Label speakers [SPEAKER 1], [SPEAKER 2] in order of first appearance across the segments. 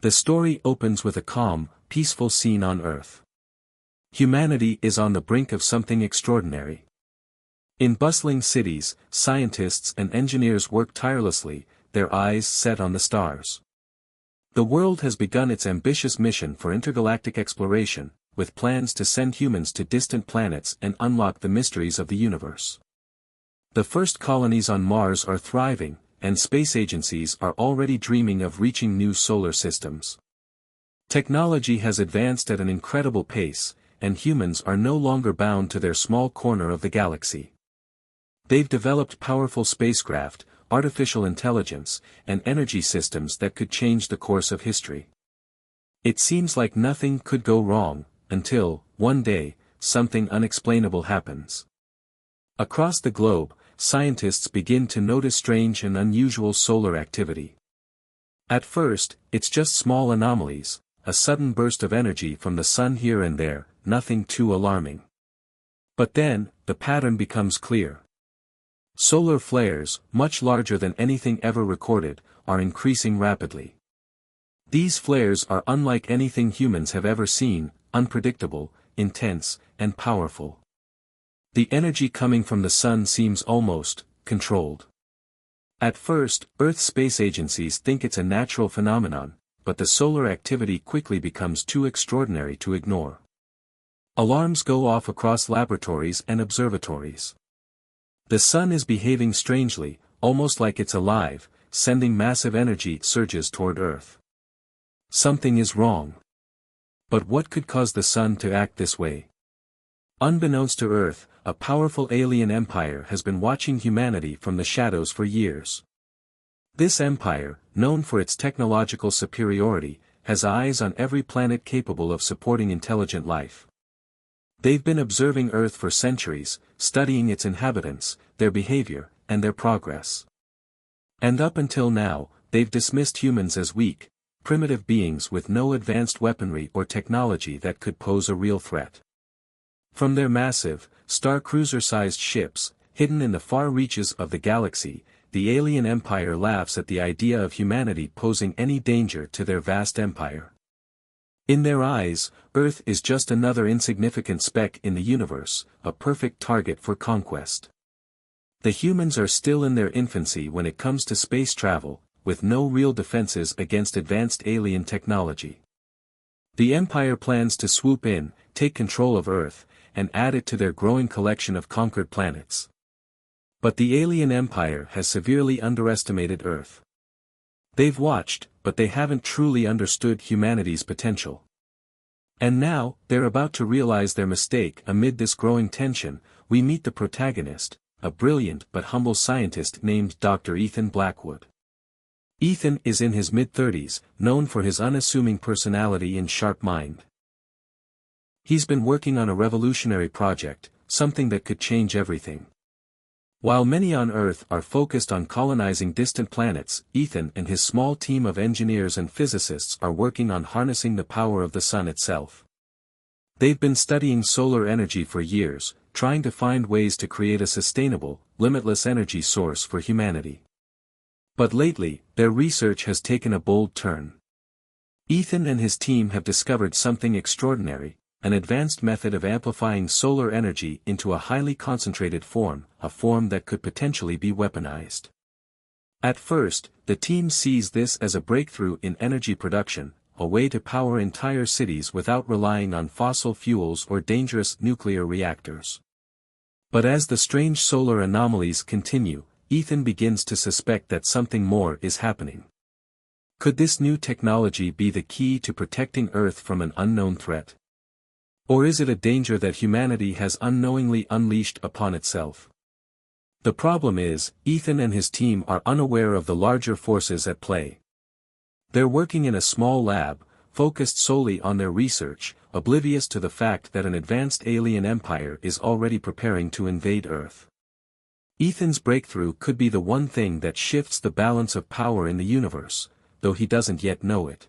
[SPEAKER 1] The story opens with a calm, peaceful scene on Earth. Humanity is on the brink of something extraordinary. In bustling cities, scientists and engineers work tirelessly, their eyes set on the stars. The world has begun its ambitious mission for intergalactic exploration, with plans to send humans to distant planets and unlock the mysteries of the universe. The first colonies on Mars are thriving, and space agencies are already dreaming of reaching new solar systems. Technology has advanced at an incredible pace, and humans are no longer bound to their small corner of the galaxy. They've developed powerful spacecraft, artificial intelligence, and energy systems that could change the course of history. It seems like nothing could go wrong, until, one day, something unexplainable happens. Across the globe, scientists begin to notice strange and unusual solar activity. At first, it's just small anomalies, a sudden burst of energy from the sun here and there, nothing too alarming. But then, the pattern becomes clear. Solar flares, much larger than anything ever recorded, are increasing rapidly. These flares are unlike anything humans have ever seen, unpredictable, intense, and powerful. The energy coming from the sun seems almost controlled. At first, Earth's space agencies think it's a natural phenomenon, but the solar activity quickly becomes too extraordinary to ignore. Alarms go off across laboratories and observatories. The sun is behaving strangely, almost like it's alive, sending massive energy surges toward Earth. Something is wrong. But what could cause the sun to act this way? Unbeknownst to Earth, a powerful alien empire has been watching humanity from the shadows for years. This empire, known for its technological superiority, has eyes on every planet capable of supporting intelligent life. They've been observing Earth for centuries, studying its inhabitants, their behavior, and their progress. And up until now, they've dismissed humans as weak, primitive beings with no advanced weaponry or technology that could pose a real threat. From their massive, star cruiser-sized ships, hidden in the far reaches of the galaxy, the alien empire laughs at the idea of humanity posing any danger to their vast empire. In their eyes, Earth is just another insignificant speck in the universe, a perfect target for conquest. The humans are still in their infancy when it comes to space travel, with no real defenses against advanced alien technology. The Empire plans to swoop in, take control of Earth, and add it to their growing collection of conquered planets. But the alien Empire has severely underestimated Earth. They've watched, but they haven't truly understood humanity's potential. And now, they're about to realize their mistake. Amid this growing tension, we meet the protagonist, a brilliant but humble scientist named Dr. Ethan Blackwood. Ethan is in his mid-30s, known for his unassuming personality and sharp mind. He's been working on a revolutionary project, something that could change everything. While many on Earth are focused on colonizing distant planets, Ethan and his small team of engineers and physicists are working on harnessing the power of the sun itself. They've been studying solar energy for years, trying to find ways to create a sustainable, limitless energy source for humanity. But lately, their research has taken a bold turn. Ethan and his team have discovered something extraordinary, an advanced method of amplifying solar energy into a highly concentrated form, a form that could potentially be weaponized. At first, the team sees this as a breakthrough in energy production, a way to power entire cities without relying on fossil fuels or dangerous nuclear reactors. But as the strange solar anomalies continue, Ethan begins to suspect that something more is happening. Could this new technology be the key to protecting Earth from an unknown threat? Or is it a danger that humanity has unknowingly unleashed upon itself? The problem is, Ethan and his team are unaware of the larger forces at play. They're working in a small lab, focused solely on their research, oblivious to the fact that an advanced alien empire is already preparing to invade Earth. Ethan's breakthrough could be the one thing that shifts the balance of power in the universe, though he doesn't yet know it.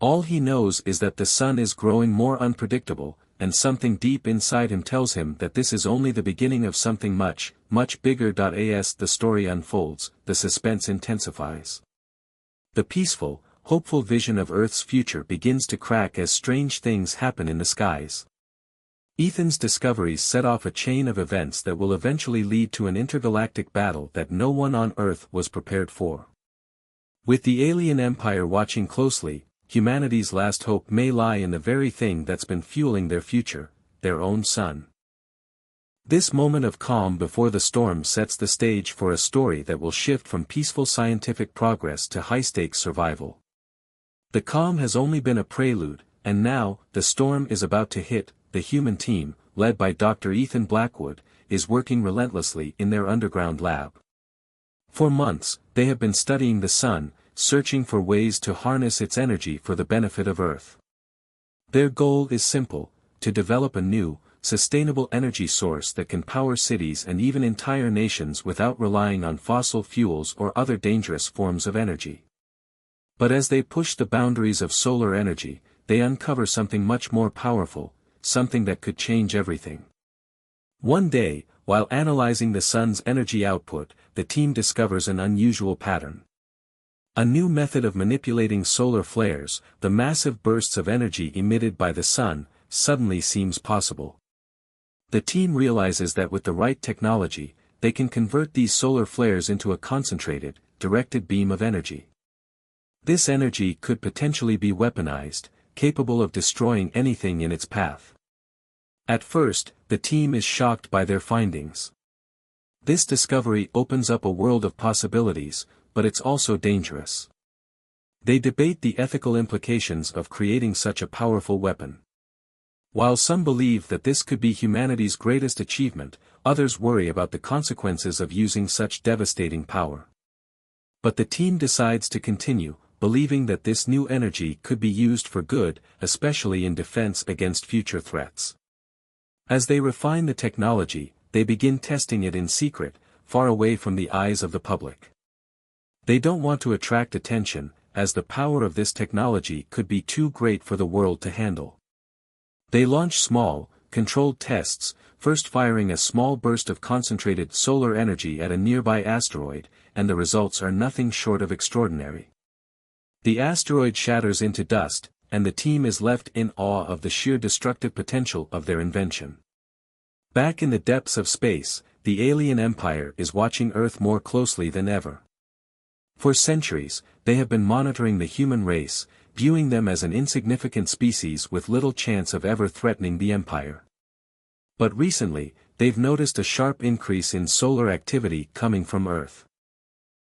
[SPEAKER 1] All he knows is that the sun is growing more unpredictable, and something deep inside him tells him that this is only the beginning of something much, much bigger. As the story unfolds, the suspense intensifies. The peaceful, hopeful vision of Earth's future begins to crack as strange things happen in the skies. Ethan's discoveries set off a chain of events that will eventually lead to an intergalactic battle that no one on Earth was prepared for. With the alien empire watching closely, humanity's last hope may lie in the very thing that's been fueling their future, their own sun. This moment of calm before the storm sets the stage for a story that will shift from peaceful scientific progress to high-stakes survival. The calm has only been a prelude, and now, the storm is about to hit. The human team, led by Dr. Ethan Blackwood, is working relentlessly in their underground lab. For months, they have been studying the sun, searching for ways to harness its energy for the benefit of Earth. Their goal is simple: to develop a new, sustainable energy source that can power cities and even entire nations without relying on fossil fuels or other dangerous forms of energy. But as they push the boundaries of solar energy, they uncover something much more powerful, something that could change everything. One day, while analyzing the sun's energy output, the team discovers an unusual pattern. A new method of manipulating solar flares, the massive bursts of energy emitted by the sun, suddenly seems possible. The team realizes that with the right technology, they can convert these solar flares into a concentrated, directed beam of energy. This energy could potentially be weaponized, capable of destroying anything in its path. At first, the team is shocked by their findings. This discovery opens up a world of possibilities, but it's also dangerous. They debate the ethical implications of creating such a powerful weapon. While some believe that this could be humanity's greatest achievement, others worry about the consequences of using such devastating power. But the team decides to continue, believing that this new energy could be used for good, especially in defense against future threats. As they refine the technology, they begin testing it in secret, far away from the eyes of the public. They don't want to attract attention, as the power of this technology could be too great for the world to handle. They launch small, controlled tests, first firing a small burst of concentrated solar energy at a nearby asteroid, and the results are nothing short of extraordinary. The asteroid shatters into dust, and the team is left in awe of the sheer destructive potential of their invention. Back in the depths of space, the alien empire is watching Earth more closely than ever. For centuries, they have been monitoring the human race, viewing them as an insignificant species with little chance of ever threatening the empire. But recently, they've noticed a sharp increase in solar activity coming from Earth.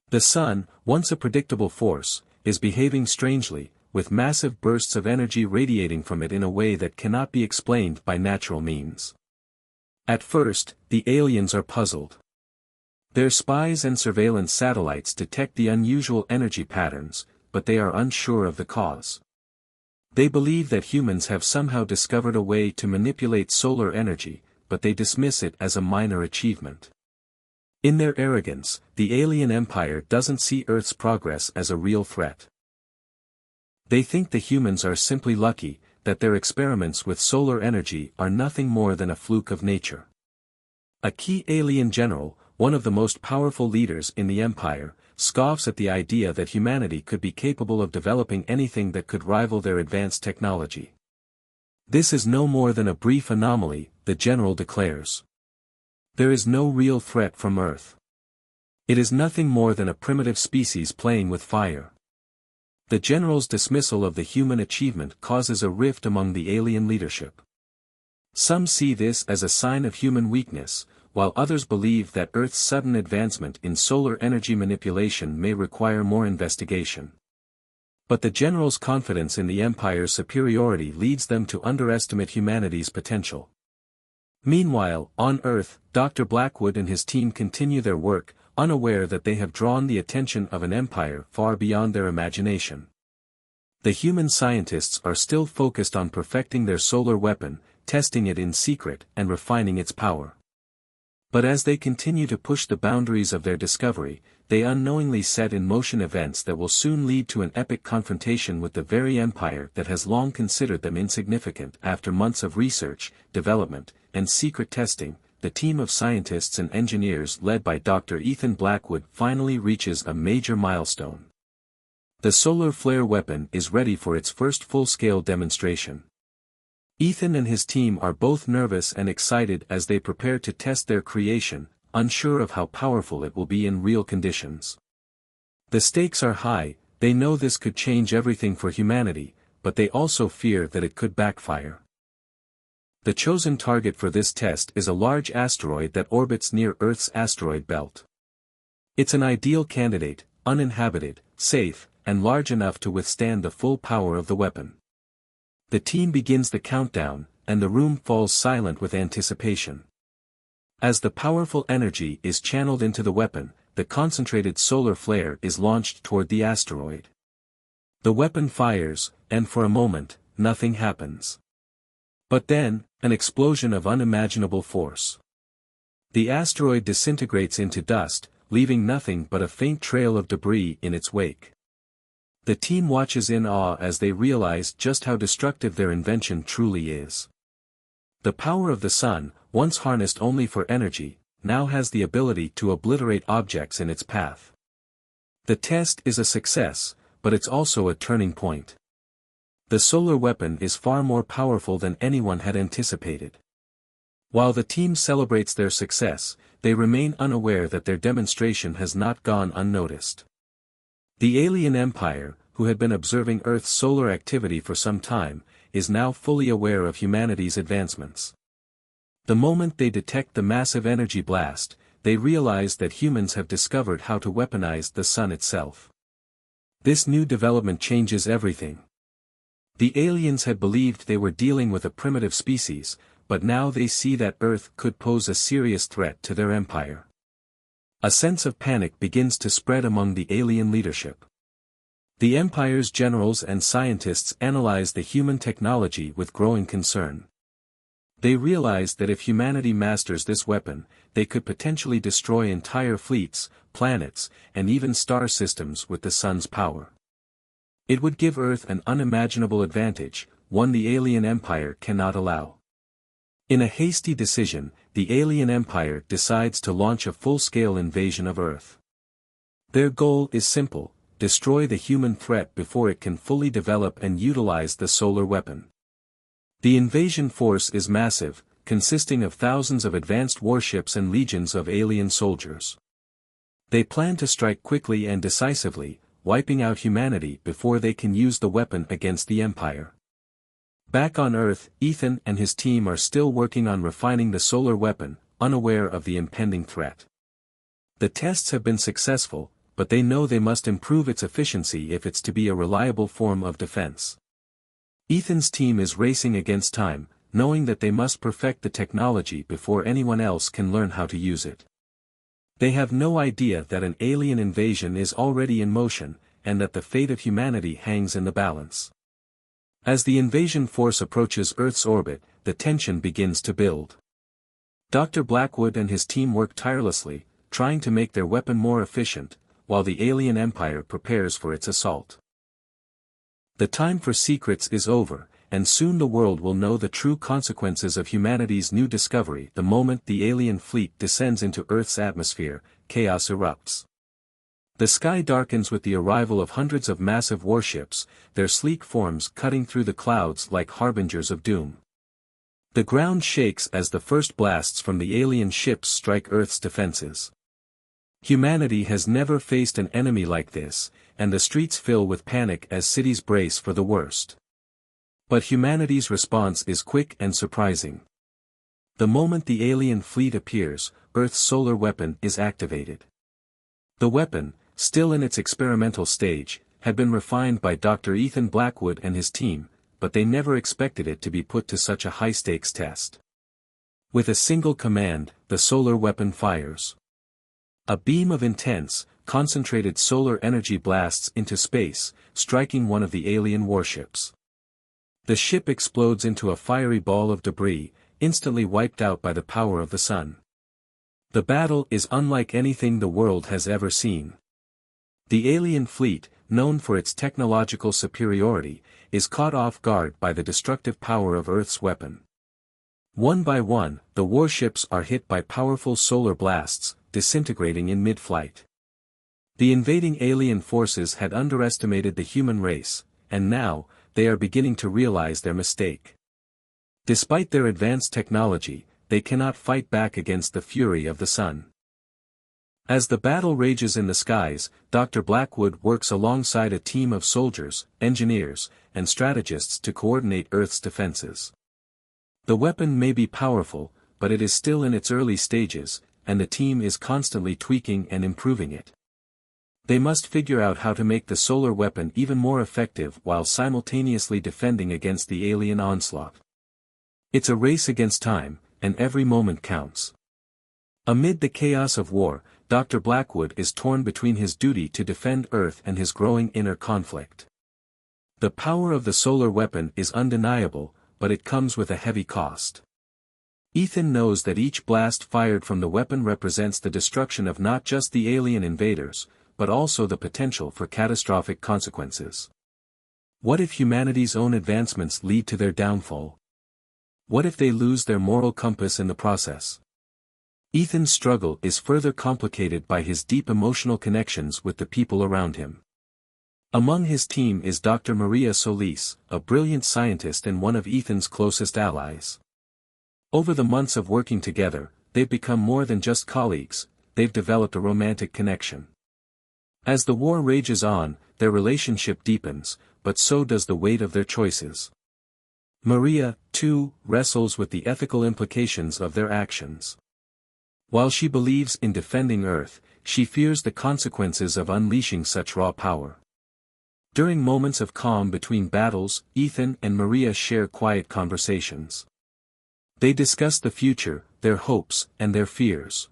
[SPEAKER 1] The sun, once a predictable force, is behaving strangely, with massive bursts of energy radiating from it in a way that cannot be explained by natural means. At first, the aliens are puzzled. Their spies and surveillance satellites detect the unusual energy patterns, but they are unsure of the cause. They believe that humans have somehow discovered a way to manipulate solar energy, but they dismiss it as a minor achievement. In their arrogance, the alien empire doesn't see Earth's progress as a real threat. They think the humans are simply lucky, that their experiments with solar energy are nothing more than a fluke of nature. A key alien general, one of the most powerful leaders in the empire, scoffs at the idea that humanity could be capable of developing anything that could rival their advanced technology. This is no more than a brief anomaly, the general declares. There is no real threat from Earth. It is nothing more than a primitive species playing with fire. The general's dismissal of the human achievement causes a rift among the alien leadership. Some see this as a sign of human weakness, while others believe that Earth's sudden advancement in solar energy manipulation may require more investigation. But the general's confidence in the Empire's superiority leads them to underestimate humanity's potential. Meanwhile, on Earth, Dr. Blackwood and his team continue their work, unaware that they have drawn the attention of an empire far beyond their imagination. The human scientists are still focused on perfecting their solar weapon, testing it in secret and refining its power. But as they continue to push the boundaries of their discovery, they unknowingly set in motion events that will soon lead to an epic confrontation with the very empire that has long considered them insignificant. After months of research, development, and secret testing, the team of scientists and engineers led by Dr. Ethan Blackwood finally reaches a major milestone. The solar flare weapon is ready for its first full-scale demonstration. Ethan and his team are both nervous and excited as they prepare to test their creation, unsure of how powerful it will be in real conditions. The stakes are high, they know this could change everything for humanity, but they also fear that it could backfire. The chosen target for this test is a large asteroid that orbits near Earth's asteroid belt. It's an ideal candidate, uninhabited, safe, and large enough to withstand the full power of the weapon. The team begins the countdown, and the room falls silent with anticipation. As the powerful energy is channeled into the weapon, the concentrated solar flare is launched toward the asteroid. The weapon fires, and for a moment, nothing happens. But then, an explosion of unimaginable force. The asteroid disintegrates into dust, leaving nothing but a faint trail of debris in its wake. The team watches in awe as they realize just how destructive their invention truly is. The power of the sun, once harnessed only for energy, now has the ability to obliterate objects in its path. The test is a success, but it's also a turning point. The solar weapon is far more powerful than anyone had anticipated. While the team celebrates their success, they remain unaware that their demonstration has not gone unnoticed. The alien empire, who had been observing Earth's solar activity for some time, is now fully aware of humanity's advancements. The moment they detect the massive energy blast, they realize that humans have discovered how to weaponize the sun itself. This new development changes everything. The aliens had believed they were dealing with a primitive species, but now they see that Earth could pose a serious threat to their empire. A sense of panic begins to spread among the alien leadership. The Empire's generals and scientists analyze the human technology with growing concern. They realize that if humanity masters this weapon, they could potentially destroy entire fleets, planets, and even star systems with the sun's power. It would give Earth an unimaginable advantage, one the alien empire cannot allow. In a hasty decision, the alien empire decides to launch a full-scale invasion of Earth. Their goal is simple: destroy the human threat before it can fully develop and utilize the solar weapon. The invasion force is massive, consisting of thousands of advanced warships and legions of alien soldiers. They plan to strike quickly and decisively, wiping out humanity before they can use the weapon against the Empire. Back on Earth, Ethan and his team are still working on refining the solar weapon, unaware of the impending threat. The tests have been successful, but they know they must improve its efficiency if it's to be a reliable form of defense. Ethan's team is racing against time, knowing that they must perfect the technology before anyone else can learn how to use it. They have no idea that an alien invasion is already in motion, and that the fate of humanity hangs in the balance. As the invasion force approaches Earth's orbit, the tension begins to build. Dr. Blackwood and his team work tirelessly, trying to make their weapon more efficient, while the alien empire prepares for its assault. The time for secrets is over, and soon the world will know the true consequences of humanity's new discovery. The moment the alien fleet descends into Earth's atmosphere, chaos erupts. The sky darkens with the arrival of hundreds of massive warships, their sleek forms cutting through the clouds like harbingers of doom. The ground shakes as the first blasts from the alien ships strike Earth's defenses. Humanity has never faced an enemy like this, and the streets fill with panic as cities brace for the worst. But humanity's response is quick and surprising. The moment the alien fleet appears, Earth's solar weapon is activated. The weapon, still in its experimental stage, had been refined by Dr. Ethan Blackwood and his team, but they never expected it to be put to such a high-stakes test. With a single command, the solar weapon fires. A beam of intense, concentrated solar energy blasts into space, striking one of the alien warships. The ship explodes into a fiery ball of debris, instantly wiped out by the power of the sun. The battle is unlike anything the world has ever seen. The alien fleet, known for its technological superiority, is caught off guard by the destructive power of Earth's weapon. One by one, the warships are hit by powerful solar blasts, disintegrating in mid-flight. The invading alien forces had underestimated the human race, and now, they are beginning to realize their mistake. Despite their advanced technology, they cannot fight back against the fury of the sun. As the battle rages in the skies, Dr. Blackwood works alongside a team of soldiers, engineers, and strategists to coordinate Earth's defenses. The weapon may be powerful, but it is still in its early stages, and the team is constantly tweaking and improving it. They must figure out how to make the solar weapon even more effective while simultaneously defending against the alien onslaught. It's a race against time, and every moment counts. Amid the chaos of war, Dr. Blackwood is torn between his duty to defend Earth and his growing inner conflict. The power of the solar weapon is undeniable, but it comes with a heavy cost. Ethan knows that each blast fired from the weapon represents the destruction of not just the alien invaders, but also the potential for catastrophic consequences. What if humanity's own advancements lead to their downfall? What if they lose their moral compass in the process? Ethan's struggle is further complicated by his deep emotional connections with the people around him. Among his team is Dr. Maria Solis, a brilliant scientist and one of Ethan's closest allies. Over the months of working together, they've become more than just colleagues, they've developed a romantic connection. As the war rages on, their relationship deepens, but so does the weight of their choices. Maria, too, wrestles with the ethical implications of their actions. While she believes in defending Earth, she fears the consequences of unleashing such raw power. During moments of calm between battles, Ethan and Maria share quiet conversations. They discuss the future, their hopes, and their fears.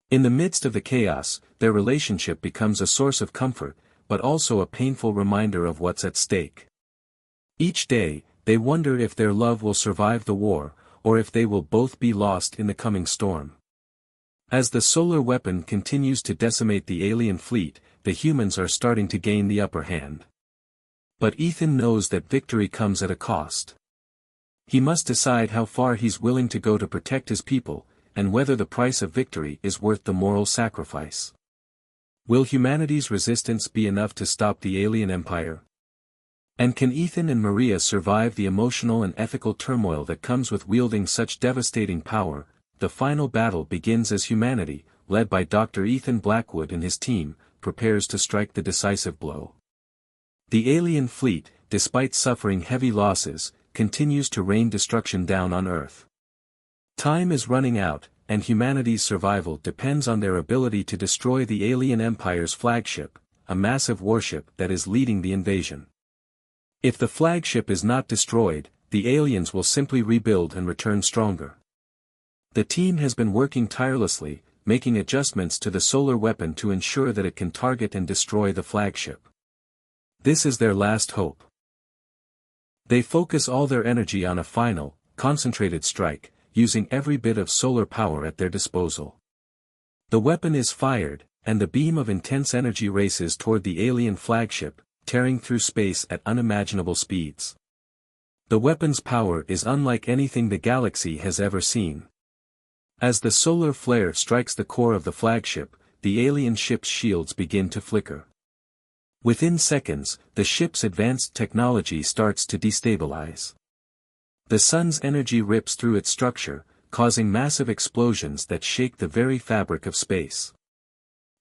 [SPEAKER 1] In the midst of the chaos, their relationship becomes a source of comfort, but also a painful reminder of what's at stake. Each day, they wonder if their love will survive the war, or if they will both be lost in the coming storm. As the solar weapon continues to decimate the alien fleet, the humans are starting to gain the upper hand. But Ethan knows that victory comes at a cost. He must decide how far he's willing to go to protect his people, and whether the price of victory is worth the moral sacrifice. Will humanity's resistance be enough to stop the alien empire? And can Ethan and Maria survive the emotional and ethical turmoil that comes with wielding such devastating power? The final battle begins as humanity, led by Dr. Ethan Blackwood and his team, prepares to strike the decisive blow. The alien fleet, despite suffering heavy losses, continues to rain destruction down on Earth. Time is running out, and humanity's survival depends on their ability to destroy the alien empire's flagship, a massive warship that is leading the invasion. If the flagship is not destroyed, the aliens will simply rebuild and return stronger. The team has been working tirelessly, making adjustments to the solar weapon to ensure that it can target and destroy the flagship. This is their last hope. They focus all their energy on a final, concentrated strike, using every bit of solar power at their disposal. The weapon is fired, and the beam of intense energy races toward the alien flagship, tearing through space at unimaginable speeds. The weapon's power is unlike anything the galaxy has ever seen. As the solar flare strikes the core of the flagship, the alien ship's shields begin to flicker. Within seconds, the ship's advanced technology starts to destabilize. The sun's energy rips through its structure, causing massive explosions that shake the very fabric of space.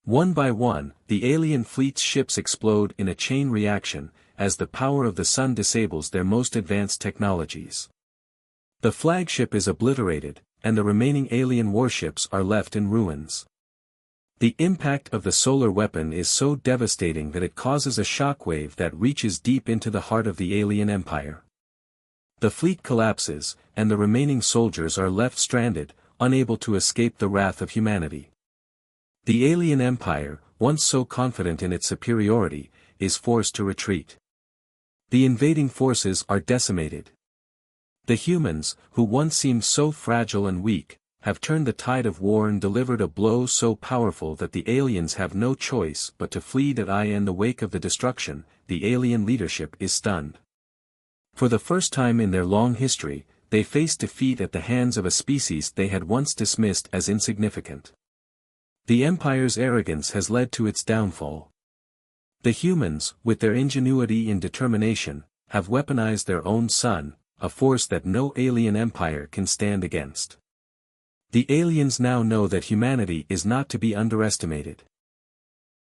[SPEAKER 1] One by one, the alien fleet's ships explode in a chain reaction, as the power of the sun disables their most advanced technologies. The flagship is obliterated, and the remaining alien warships are left in ruins. The impact of the solar weapon is so devastating that it causes a shockwave that reaches deep into the heart of the alien empire. The fleet collapses, and the remaining soldiers are left stranded, unable to escape the wrath of humanity. The alien empire, once so confident in its superiority, is forced to retreat. The invading forces are decimated. The humans, who once seemed so fragile and weak, have turned the tide of war and delivered a blow so powerful that the aliens have no choice but to flee. In the wake of the destruction, the alien leadership is stunned. For the first time in their long history, they face defeat at the hands of a species they had once dismissed as insignificant. The Empire's arrogance has led to its downfall. The humans, with their ingenuity and determination, have weaponized their own sun, a force that no alien empire can stand against. The aliens now know that humanity is not to be underestimated.